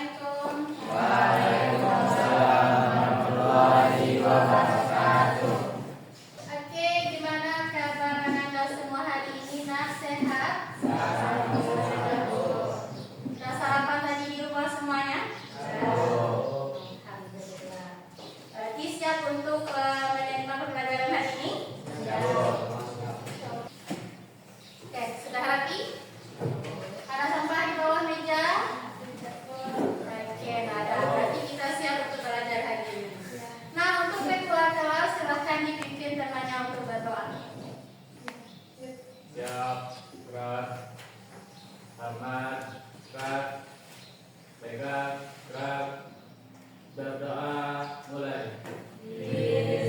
Assalamualaikum. Waalaikumsalam warahmatullahi wabarakatuh. Oke, gimana kabar Anda semua hari ini? Nah, sehat? Sudah sarapan tadi di rumah semuanya? Alhamdulillah. Berarti siap untuk menerima pembelajaran hari ini? Oke, sudah rapi? Ada sampah di bawah meja? Oke, nah ada. Berarti kita siap untuk belajar hari ini. Nah, untuk ketua kelas silahkan dipimpin temannya untuk berdoa. Siap, gerak, amat, gerak, pegang, gerak, berdoa, mulai. Amin.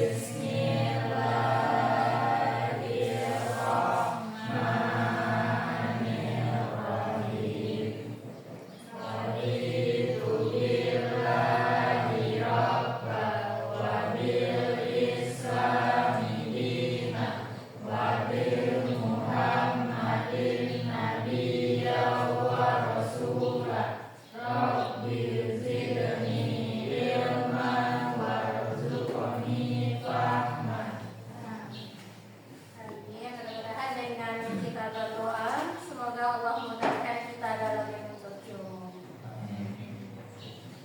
Mudah-mudahan dengan kita berdoa, semoga Allah mudahkan kita dalam menuntut ilmu.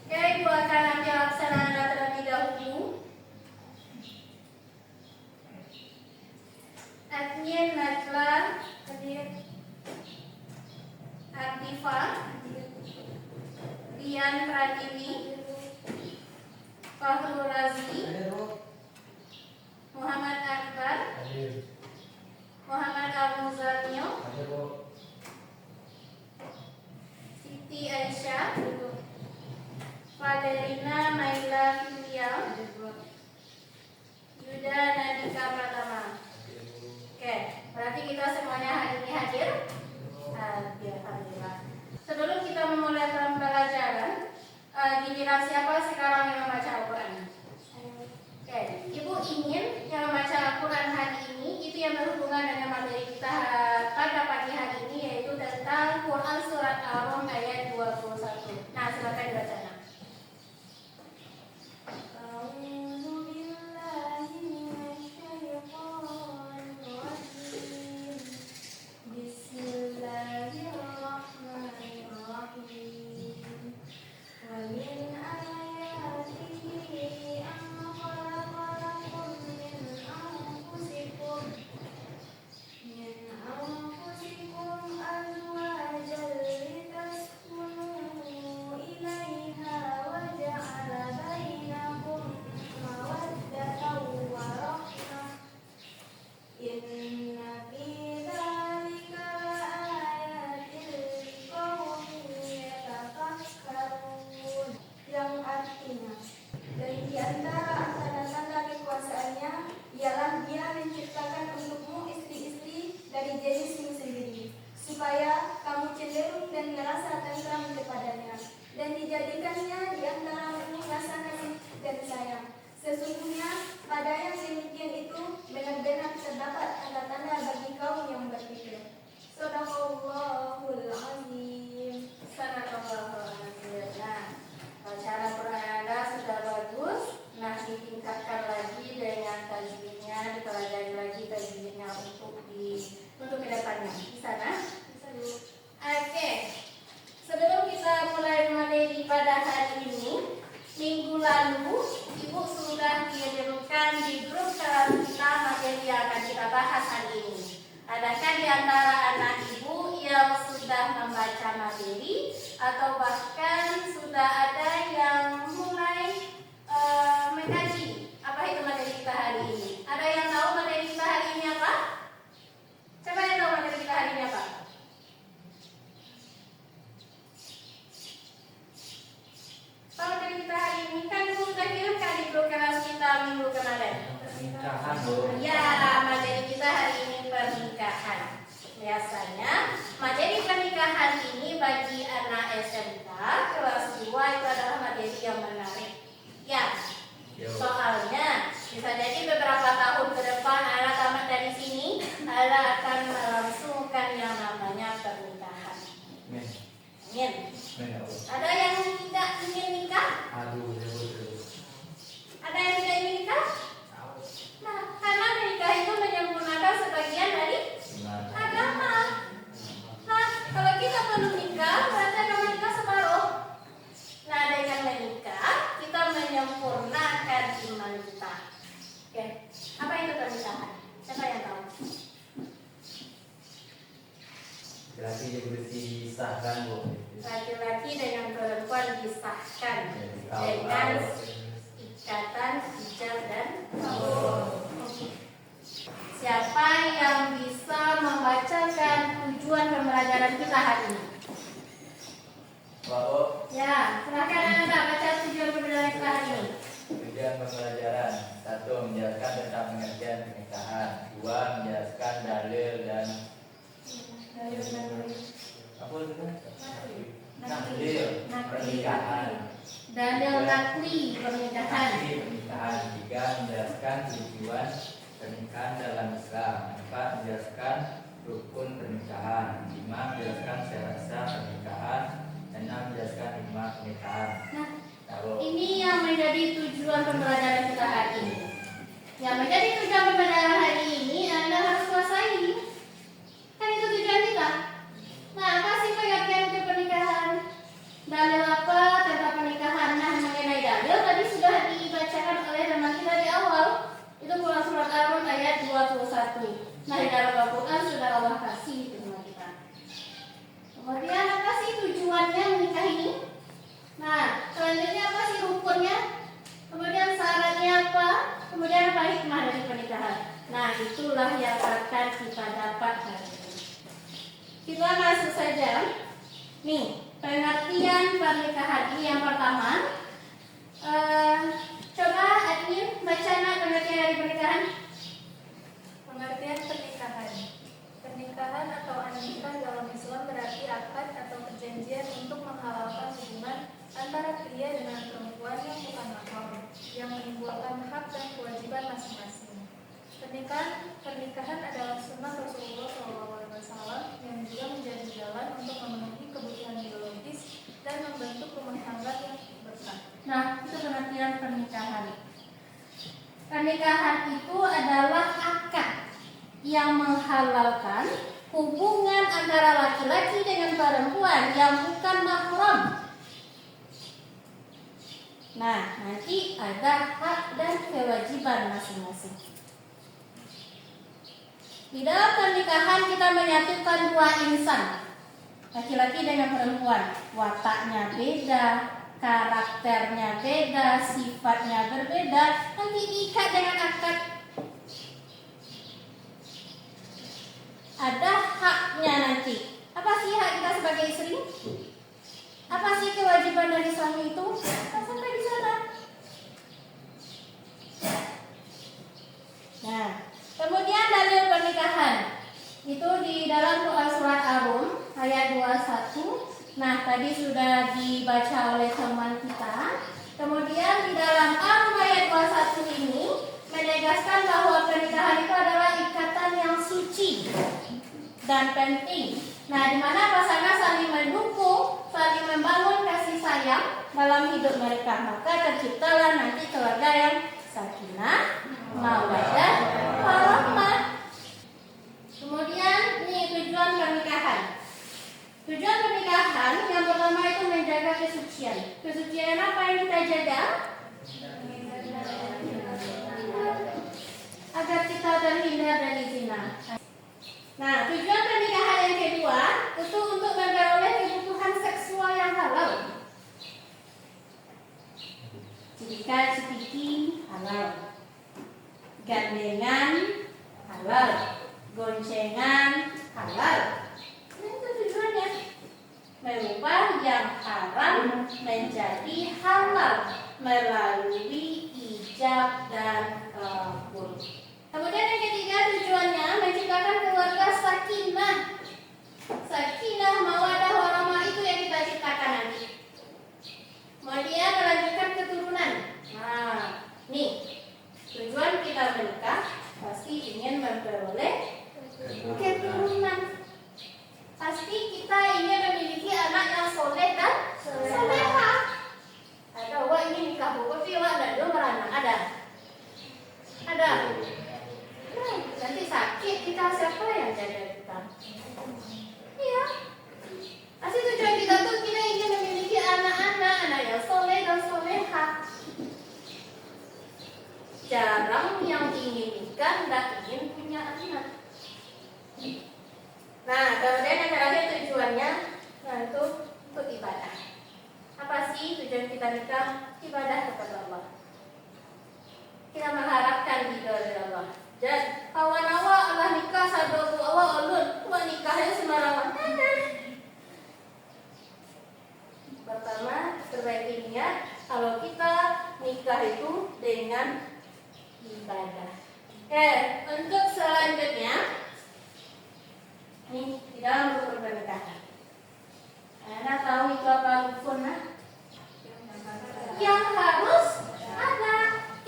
Oke, Ibu akan ambil laksana Anda terlebih dahulu. Admin Najla, Artifa, Rian Pratiwi, Fahrul Razi, Muhammad Akbar, Muhammad Al-Muzamil, Siti Aisyah, Valerina Maila Filial, Yuda Nadika Pratama. Oke, berarti kita semuanya hari ini hadir? Alhamdulillah. Sebelum kita memulai pembelajaran, giliran siapa sekarang yang membaca Al-Quran? Oke, Ibu ingin yang membaca Al-Quran hari ini itu yang berhubungan dengan materi kita pada pagi hari ini, yaitu tentang Quran Surat Al-Rum ayat 21. Nah, silakan dibaca. Supaya kamu cenderung dan merasa tentram kepadanya, dan dijadikannya di antaramu rasa kasih dan sayang. Sesungguhnya pada yang demikian itu benar-benar terdapat tanda-tanda bagi kaum yang berpikir. Shadaqallahul azim. Sadaqallahul azim. Nah, bacaan Al-Quran Anda sudah bagus. Nah, ditingkatkan lagi dengan tajwidnya, dipelajari lagi tajwidnya untuk kedepannya. Di sana. Oke. Sebelum kita mulai materi pada hari ini, minggu lalu Ibu sudah mengirimkan di grup kelas kita materi yang akan kita bahas hari ini. Adakah di antara anak Ibu yang sudah membaca materi atau bahkan sudah ada yang mulai mengkaji apa itu materi kita hari ini? Ada yang tahu materi kita hari ini apa? Siapa yang tahu materi kita hari ini apa? Tahu materi kita hari ini kan Ibu sudah kirimkan di grup kelas kita minggu kemarin. Ya, materi kita hari ini pernikahan. Biasanya materi pernikahan ini bagi anak SMK kelas 2 itu adalah materi yang menarik. Ya, soalnya bisa jadi beberapa tahun ke depan anak tamat dari sini, anak akan melangsungkan yang namanya pernikahan. Amin. Ada yang tidak Laki-laki dengan perempuan disahkan dengan ikatan ijab dan kabul. Siapa yang bisa membacakan tujuan pembelajaran kita hari ini? Bapak, Ya, silakan Anda baca tujuan pembelajaran kita hari ini. tujuan pembelajaran 1. Menjelaskan tentang pengertian pernikahan. 2. Menjelaskan dalil dan apa itu? Dalil pernikahan. Dalil nakli pernikahan. Nakli pernikahan. 3. Menjelaskan tujuan pernikahan dalam Islam. 4. Menjelaskan rukun pernikahan. 5. Menjelaskan syarat-syarat pernikahan. 6. Menjelaskan hikmah pernikahan. Nah, Lalu, ini yang menjadi tujuan pembelajaran kita hari ini. Yang menjadi tujuan pembelajaran hari ini Anda harus kuasai. Kan itu tujuan kita. Nah, apa sih pengertian untuk pernikahan? Dalil apa tentang pernikahan? Nah, mengenai dalil tadi sudah dibacakan oleh teman kita di awal. Itu Quran surat Ar-Rum ayat 21. Nah, di dalam Al-Quran sudah Allah kasih itu sama kita. Kemudian apa sih tujuannya menikah ini? Nah, selanjutnya apa sih rukunnya? Kemudian syaratnya apa? Kemudian apa hikmah dari pernikahan? Nah, itulah yang akan kita dapat hari ini. Kita masuk saja. Nih, pengertian pernikahan ini yang pertama. Coba admin baca pengertian dari pernikahan. Pengertian pernikahan. Pernikahan atau an-nikah dalam Islam berarti akad atau perjanjian untuk menghalalkan hubungan antara pria dengan perempuan yang bukan mahram, yang menimbulkan hak dan kewajiban masing-masing. Pernikahan adalah sunnah Rasulullah SAW yang juga menjadi jalan untuk memenuhi kebutuhan biologis dan membentuk rumah tangga yang berkah. Nah, itu pengertian pernikahan. Pernikahan itu adalah akad yang menghalalkan hubungan antara laki-laki dengan perempuan yang bukan mahram. Nah, nanti ada hak dan kewajiban masing-masing. Di dalam pernikahan kita menyatukan dua insan, laki-laki dengan perempuan. Wataknya beda, karakternya beda, sifatnya berbeda, nanti diikat dengan akad. Ada haknya nanti. Apa sih hak kita sebagai istri? Apa sih kewajiban dari suami itu? Sampai di sana. Nah, kemudian dalil pernikahan itu di dalam Quran surat Ar-Rum ayat 21. Nah, tadi sudah dibaca oleh teman kita. Kemudian di dalam Ar-Rum ayat 21 ini menegaskan bahwa pernikahan itu adalah ikatan yang suci dan penting. Nah, di mana pasangan saling mendukung, saling membangun kasih sayang dalam hidup mereka, maka terciptalah nanti keluarga yang sakinah, mawaddah, warahmah. Kemudian ini tujuan pernikahan. Tujuan pernikahan yang pertama itu menjaga kesucian. Kesucian apa yang kita jaga? Agar kita terhindar dari zina. Nah, tujuan pernikahan yang kedua itu untuk memperoleh kebutuhan seksual yang halal. Jika cipiki halal, gandengan halal, goncengan halal. Nah, itu tujuannya. Merubah yang haram menjadi halal melalui ijab dan kabul. Kemudian yang ketiga tujuannya menciptakan keluarga sakinah. Sakinah, mawaddah, warahmah itu yang kita ciptakan nanti. Kemudian melanjutkan keturunan. Nah, nih tujuan kita menikah pasti ingin memperoleh keturunan. Pasti kita ingin memiliki anak yang soleh dan soleha. Ada wah ini nikah tapi wah ada dua beranak ada. Nanti sakit kita siapa yang jaga kita? Iya. untuk ibadah. Apa sih tujuan kita nikah? Ibadah kepada Allah. Kita mengharapkan ridho dari Allah. Dan kawan awak Allah nikah sadoku awak ulun, cuma nikahnya sembarangan. Pertama, perbaiki niat. Kalau kita nikah itu dengan ibadah. Oke, untuk selanjutnya, nih di dalam rukun pernikahan. Anda tahu itu apa rukun? Yang harus ada.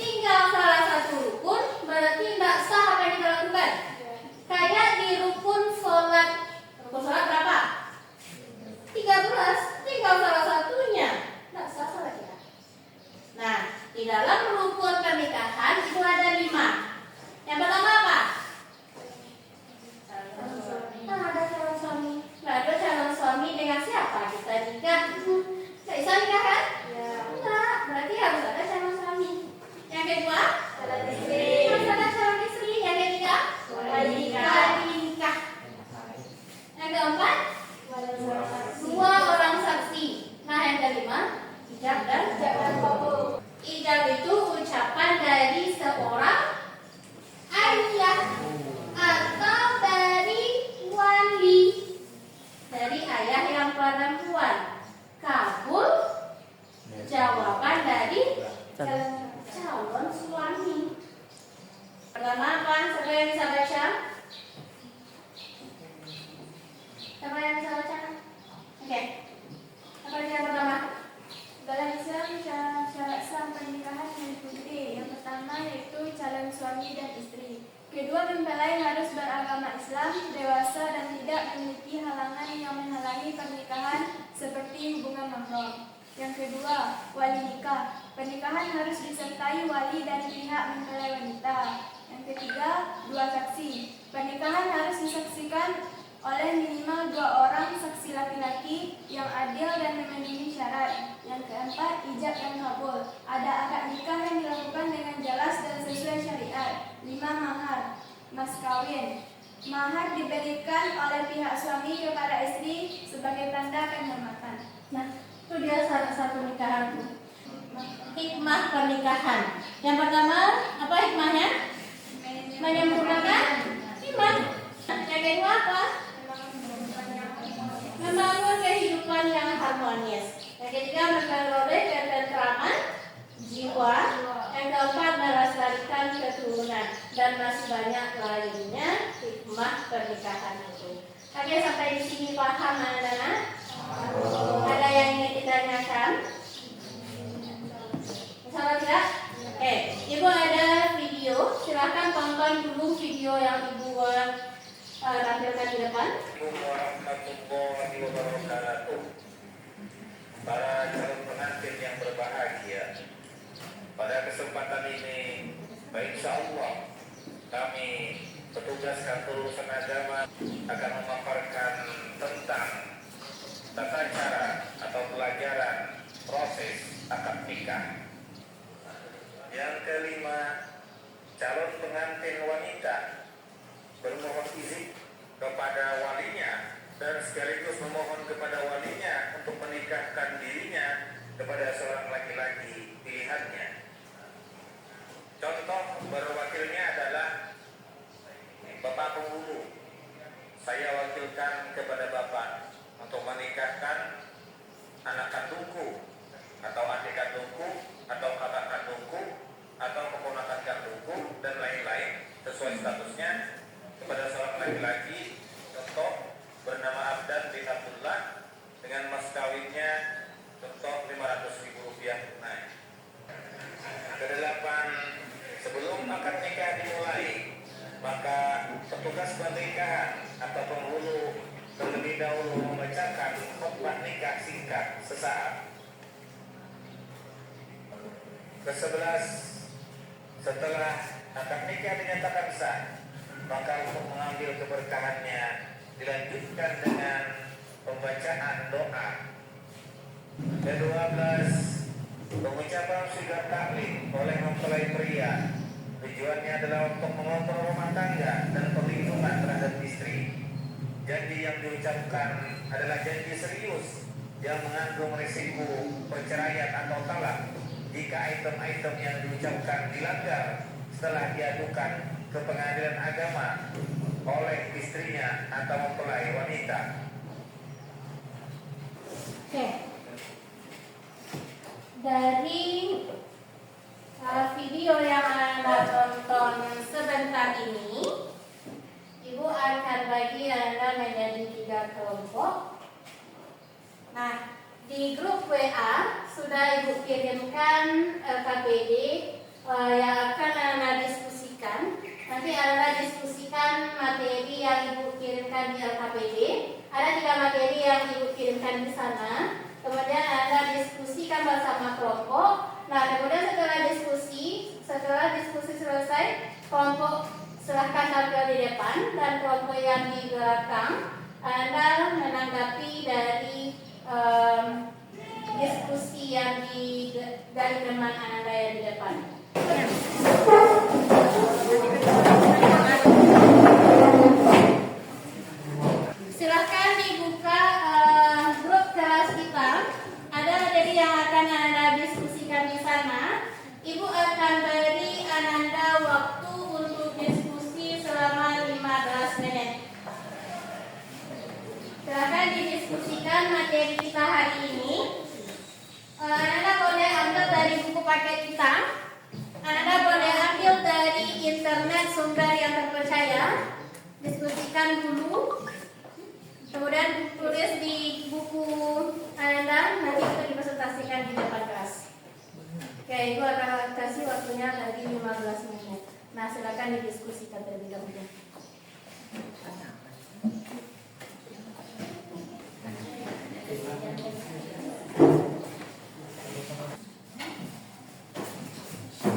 Tinggal salah satu rukun, berarti tidak sah apa yang kita lakukan. Kayak di rukun sholat. Rukun sholat berapa? 13. Tinggal salah satunya, tidak sah sholat kita. Nah, di dalam rukun pernikahan itu ada 5. Yang pertama apa? Ada calon suami. Nah, ada calon suami dengan siapa kita nikah? Tidak bisa nikah kan? Ya. Enggak, berarti harus ada calon suami. Yang kedua, calon istri. Harus ada calon istri. Yang ketiga, wali nikah. Yang keempat, 2 orang saksi. Nah, yang kelima, ijab dan kabul. Ijab itu ucapan dari seorang ayah atau dari wali, dari ayah yang perempuan. Kabul jawaban dari calon suami. Pertama apa? Siapa yang bisa baca? Siapa yang bisa baca? Oke. Apa yang pertama? Dalam Islam, syarat sah pernikahan meliputi yang pertama yaitu calon suami dan istri. Kedua, mempelai harus beragama Islam, dewasa dan tidak memiliki halangan yang menghalangi pernikahan seperti hubungan mahram. Yang kedua, wali nikah. Pernikahan harus disertai wali dan pihak mempelai wanita. Yang ketiga, 2 saksi. Pernikahan harus disaksikan oleh minimal 2 orang saksi laki-laki yang adil dan memenuhi syarat. Yang keempat, ijab dan kabul. Ada akad nikah yang dilakukan dengan jelas dan sesuai syariat. 5, mahar, mas kawin. Mahar diberikan oleh pihak suami kepada istri sebagai tanda penghormatan. Nah, itu dia syarat pernikahan. Hikmah pernikahan. Yang pertama, apa hikmahnya? Menyempurnakan iman. Yang kedua apa? Membangun kehidupan yang harmonis. Yang ketiga, memperoleh ketentraman jiwa. Yang keempat, melestarikan keturunan. Dan masih banyak lainnya hikmah pernikahan itu. Oke, sampai di sini paham anak-anak? Ada yang ingin ditanyakan? Salah tidak? Oke, Ibu ada video. Silakan tonton dulu video yang Ibu tampilkan di depan. Assalamualaikum warahmatullahi wabarakatuh. Para calon pengantin yang berbahagia, pada kesempatan ini, insya Allah kami petugas kantor urusan agama akan memaparkan tentang tata cara atau pelajaran proses akad nikah. Yang kelima, calon pengantin wanita bermohon izin kepada walinya dan sekaligus memohon kepada walinya untuk menikahkan dirinya kepada seorang laki-laki pilihannya. Contoh berwakilnya adalah Bapak penghulu. Saya wakilkan kepada Bapak untuk menikahkan anak kandungku atau adik kandungku atau kakak kandungku atau keponakan kandungku dan lain-lain sesuai statusnya kepada seorang laki-laki, contoh bernama Abdan bin Abdullah dengan mas kawinnya contoh Rp500.000 tunai. Kedelapan, sebelum akad nikah dimulai, maka petugas pernikahan atau penghulu terlebih dahulu membacakan khutbah nikah singkat sesaat. Ke-11, setelah akad nikah dinyatakan sah, maka untuk mengambil keberkahannya dilanjutkan dengan pembacaan doa. Ke-12, pengucapan sigar taklim oleh mempelai pria. Tujuannya adalah untuk mengontrol rumah tangga dan perlindungan terhadap istri. Janji yang diucapkan adalah janji serius yang mengandung risiko perceraian atau talak jika item-item yang diucapkan dilanggar setelah diadukan ke pengadilan agama oleh istrinya atau mempelai wanita. Oke. Dari video yang Anda tonton sebentar ini, Ibu akan bagi Anda menjadi 3 kelompok. Nah, di grup WA sudah Ibu kirimkan KPD yang akan Anda diskusikan. Nanti Anda diskusikan materi yang Ibu kirimkan di LKPD. Ada 3 materi yang Ibu kirimkan di sana. Kemudian Anda diskusikan bersama kelompok. Nah, kemudian setelah diskusi selesai, kelompok silahkan tampil di depan dan kelompok yang di belakang Anda menanggapi dari diskusi yang dari teman Anda yang di depan. Silahkan dibuka grup kelas kita. Ada materi yang akan Anda diskusikan di sana. Ibu akan beri Anda waktu untuk diskusi selama 15 menit. Silahkan didiskusikan materi kita hari ini. Anda boleh ambil dari buku paket kita. Anda boleh ambil dari internet sumber yang terpercaya. Diskusikan dulu. Kemudian tulis di buku Anda, nanti itu dipresentasikan di depan kelas. Oke, Ibu akan kasih waktunya lagi 15 menit. Nah, silakan didiskusikan terlebih dahulu.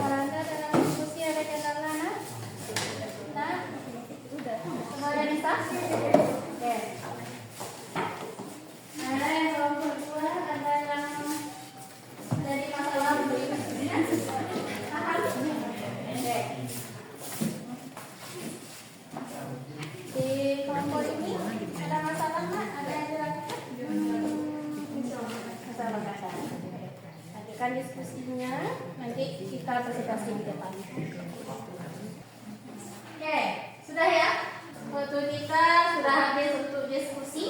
Anda dalam diskusi ada catatan Anda? Nah, udah. Semua ada bisa? Oke. Ada yang kelompok 2, ada yang dari masalah berikutnya. Paham? Oke. Di kelompok ini ada masalah nggak? Ada yang diragukan? Masalah. Lanjutkan diskusinya. Nanti kita presentasi di depan. Oke, sudah ya? Waktu kita sudah habis untuk diskusi.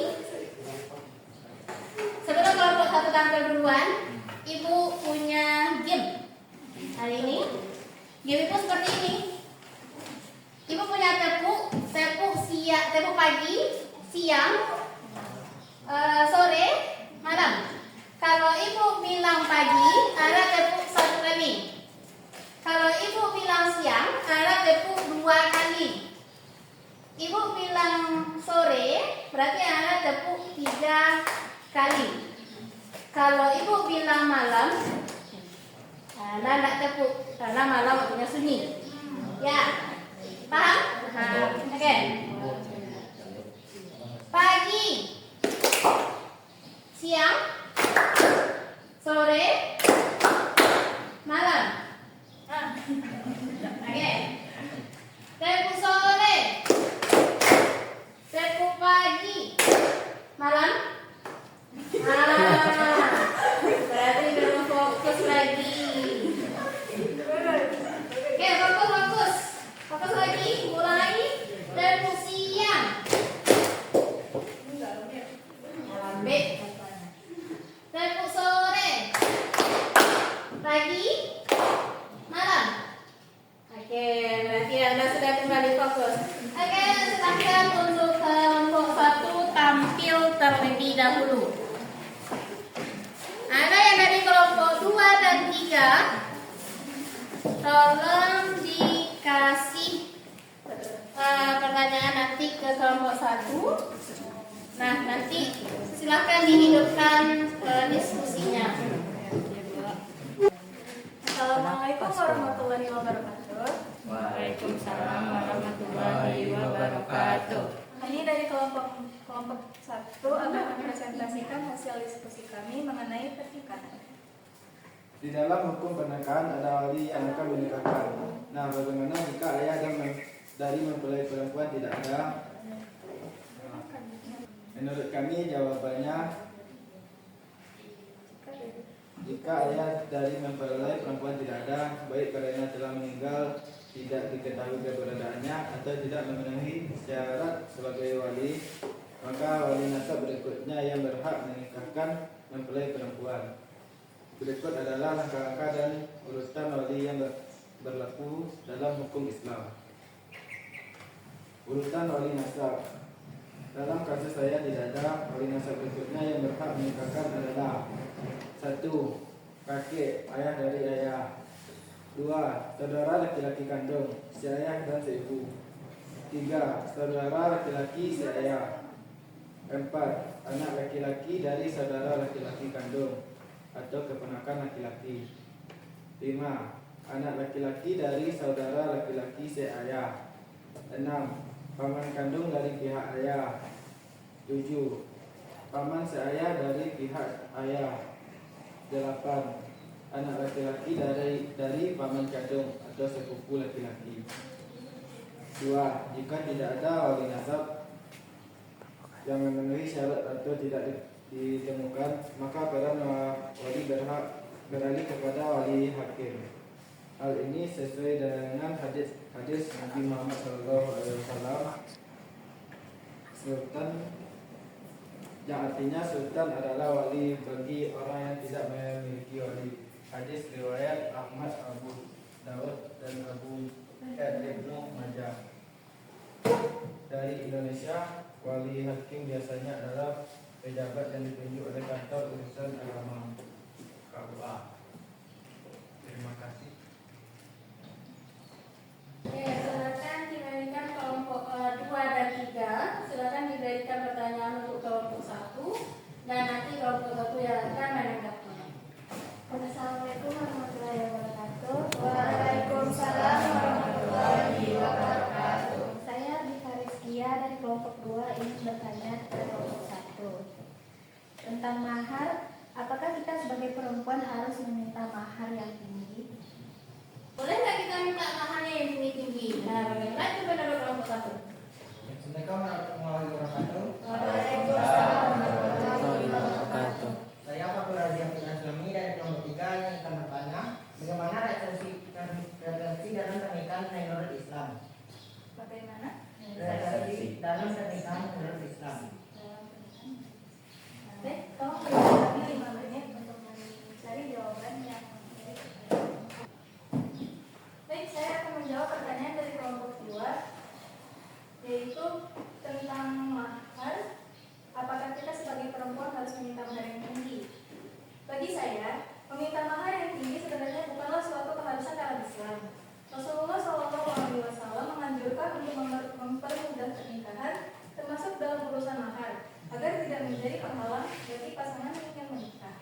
Sebelum kelompok 1 tampil duluan, Ibu punya game hari ini. Game itu seperti ini. Ibu punya tepuk pagi, siang, sore, malam. Kalau Ibu bilang pagi, Anda tepuk 1 kali. Kalau Ibu bilang siang, Anda tepuk 2 kali. Ibu bilang sore, berarti Anda tepuk 3 kali. Kalau Ibu bilang malam, Anda tidak tepuk karena malam waktunya sunyi. Ya, paham? Oke. Pagi, siang, sore, malam. Oke. Tepuk sore, tepuk pagi, malam. Berarti belum fokus lagi. Oke, fokus lagi. Mulai tepuk siang. Ambil. Tepuk sore, pagi, malam. Oke, berarti Anda sudah kembali fokus. Oke, silakan untuk kelompok 1 tampil terlebih dahulu. Ada yang dari kelompok 2 dan 3, tolong dikasih pertanyaan nanti ke kelompok 1. Nah, nanti silakan dihidupkan diskusinya. Assalamualaikum warahmatullahi wabarakatuh. Waalaikumsalam warahmatullahi wabarakatuh. Ini dari kelompok 1 akan mempresentasikan hasil diskusi kami mengenai pernikahan. Di dalam hukum pernikahan ada wali yang akan menikahkan. Nah, bagaimana jika ayah dari mempelai perempuan tidak ada? Menurut kami jawabannya jika ayah dari mempelai perempuan tidak ada, baik karena telah meninggal, tidak diketahui keberadaannya, atau tidak memenuhi syarat sebagai wali, maka wali nasab berikutnya yang berhak menikahkan mempelai perempuan. Berikut adalah langkah-langkah dan urutan wali yang berlaku dalam hukum Islam. Urutan wali nasab. Dalam kasus saya tidak ada, wali nasab berikutnya yang berhak menikahkan adalah: 1. Kakek, ayah dari ayah. 2. Saudara laki-laki kandung, si ayah dan si ibu. 3. Saudara laki-laki si ayah. 4. Anak laki-laki dari saudara laki-laki kandung atau keponakan laki-laki. 5. Anak laki-laki dari saudara laki-laki si ayah. 6. Paman kandung dari pihak ayah. 7. Paman seayah dari pihak ayah. 8. Anak laki-laki dari paman kandung atau sepupu laki-laki. 2. Jika tidak ada wali nasab yang memenuhi syarat atau tidak ditemukan, maka para wali berhak beralih kepada wali hakim. Hal ini sesuai dengan hadis Nabi Muhammad SAW. Sultan, yang artinya sultan adalah wali bagi orang yang tidak memiliki wali. Hadis riwayat Ahmad, Abu Dawud dan Abu Ibnu Majah. Dari Indonesia, wali hakim biasanya adalah pejabat yang ditunjuk oleh kantor urusan agama KUA. Terima kasih. Silakan diberikan kelompok 2 dan 3. Silakan diberikan pertanyaan untuk kelompok 1 dan nanti kelompok 1 yang akan menanggapnya. Assalamualaikum warahmatullahi wabarakatuh. Waalaikumsalam warahmatullahi wabarakatuh. Saya Diva Rizkia dari kelompok 2 ingin bertanya ke kelompok 1 tentang mahar. Apakah kita sebagai perempuan harus meminta mahar yang tinggi? Boleh nggak kita minta maharnya yang tinggi-tinggi? Nah, bagaimana itu menurut kelompok 1? Assalamualaikum warahmatullahi wabarakatuh. Waalaikumsalam warahmatullahi wabarakatuh. Saya Fatul Razia Putra Islami dari kelompok 3 yang akan bertanya bagaimana referensi dalam pernikahan menurut Islam. Bagaimana? Referensi dalam pernikahan menurut Islam. Baik, tolong beri kami 5 menit untuk mencari jawaban yang baik. Saya akan menjawab pertanyaan dari kelompok 2, yaitu tentang mahar. Apakah kita sebagai perempuan harus meminta mahar yang tinggi? Bagi saya, meminta mahar yang tinggi sebenarnya bukanlah suatu keharusan dalam Islam. Rasulullah SAW menganjurkan untuk mempermudah pernikahan, termasuk dalam urusan mahar, agar tidak menjadi penghalang bagi pasangan yang menikah.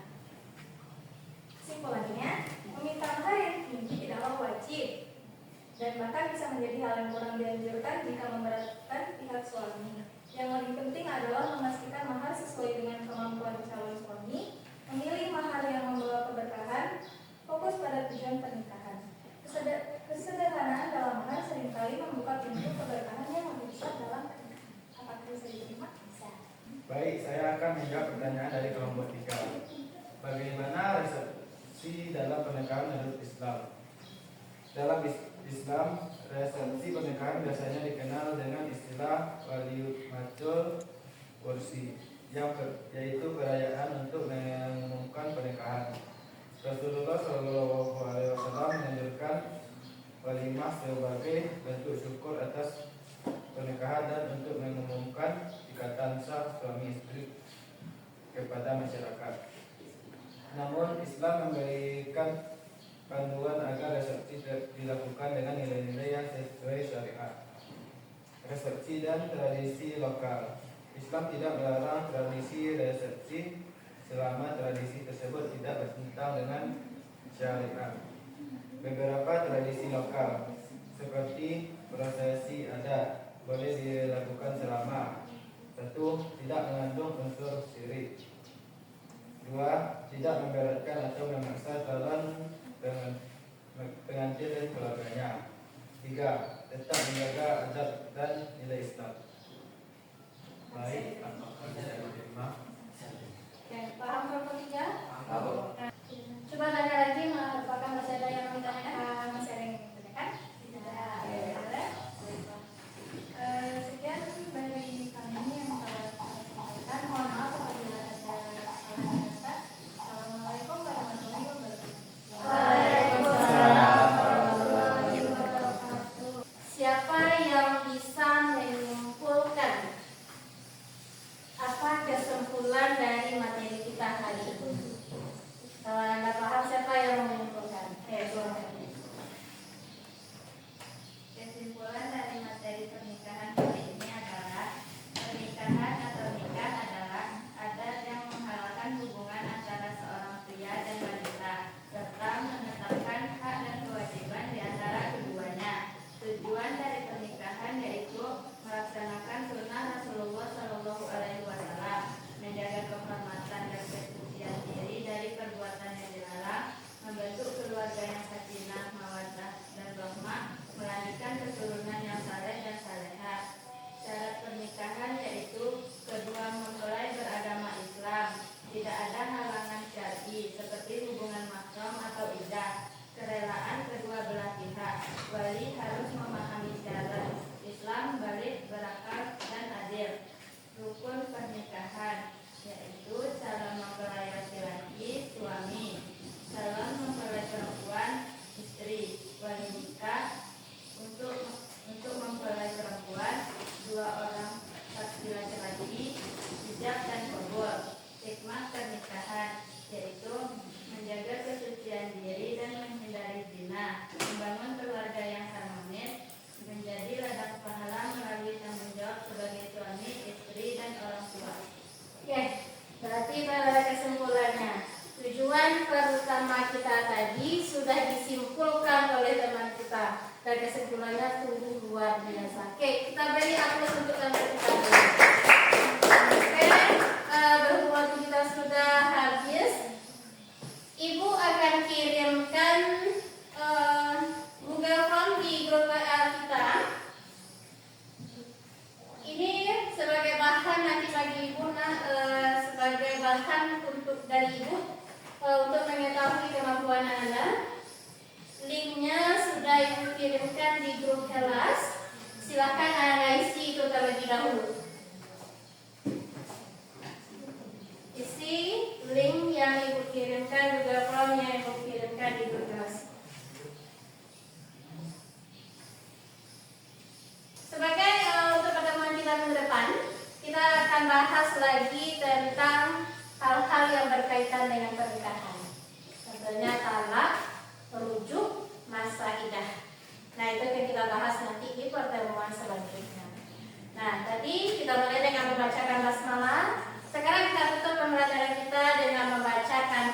Kesimpulannya, meminta mahar yang tinggi tidaklah wajib dan bahkan bisa menjadi hal yang kurang dianjurkan jika memberatkan pihak suami. Yang lebih penting adalah memastikan mahar sesuai dengan kemampuan calon suami, memilih mahar yang membawa keberkahan, fokus pada tujuan pernikahan. Kesederhanaan dalam mahar seringkali membuka pintu keberkahan yang lebih besar dalam pernikahan. Apakah bisa diterima? Bisa. Baik, saya akan menjawab pertanyaan dari kelompok 3. Bagaimana resepsi dalam pernikahan menurut Islam? Dalam Islam, resepsi pernikahan biasanya dikenal dengan istilah waliul majul kursi, yaitu perayaan untuk mengumumkan pernikahan. Rasulullah SAW menganjurkan walimah sebagai bentuk syukur atas pernikahan dan untuk mengumumkan ikatan sah suami istri kepada masyarakat. Namun Islam memberikan panduan agar resepsi dilakukan dengan nilai-nilai yang sesuai syariat. Resepsi dan tradisi lokal. Islam tidak melarang tradisi resepsi selama tradisi tersebut tidak bertentangan dengan syariat. Beberapa tradisi lokal seperti prosesi adat boleh dilakukan selama 1. Tidak mengandung unsur syirik. 2. Tidak memberatkan atau memaksa calon pengantin dan keluarganya. 3. Tetap menjaga adab dan nilai Islam. Baik, apakah bisa diterima? Paham kelompok 3? Paham. Nah, tujuan pertama kita tadi sudah disimpulkan oleh teman kita, dan kesimpulannya sungguh luar biasa. Oke, kita beri aplaus untuk teman kita. Oke, berhubung waktu kita sudah habis, Ibu akan kirimkan Google Form di grup WA kita. Ini sebagai bahan nanti bagi Ibu, sebagai bahan untuk dari Ibu untuk mengetahui kemampuan Anda. Linknya sudah Ibu kirimkan di grup kelas. Silakan Anda isi itu terlebih dahulu. Isi link yang Ibu kirimkan, juga form yang Ibu kirimkan di grup kelas. Sebagai untuk pertemuan kita minggu depan, kita akan bahas lagi tentang hal-hal yang berkaitan dengan pernikahan. Tentunya talak, merujuk, masa idah. Nah, itu yang kita bahas nanti di pertemuan selanjutnya. Nah, tadi kita mulai dengan membacakan basmalah. Sekarang kita tutup pembelajaran kita dengan membacakan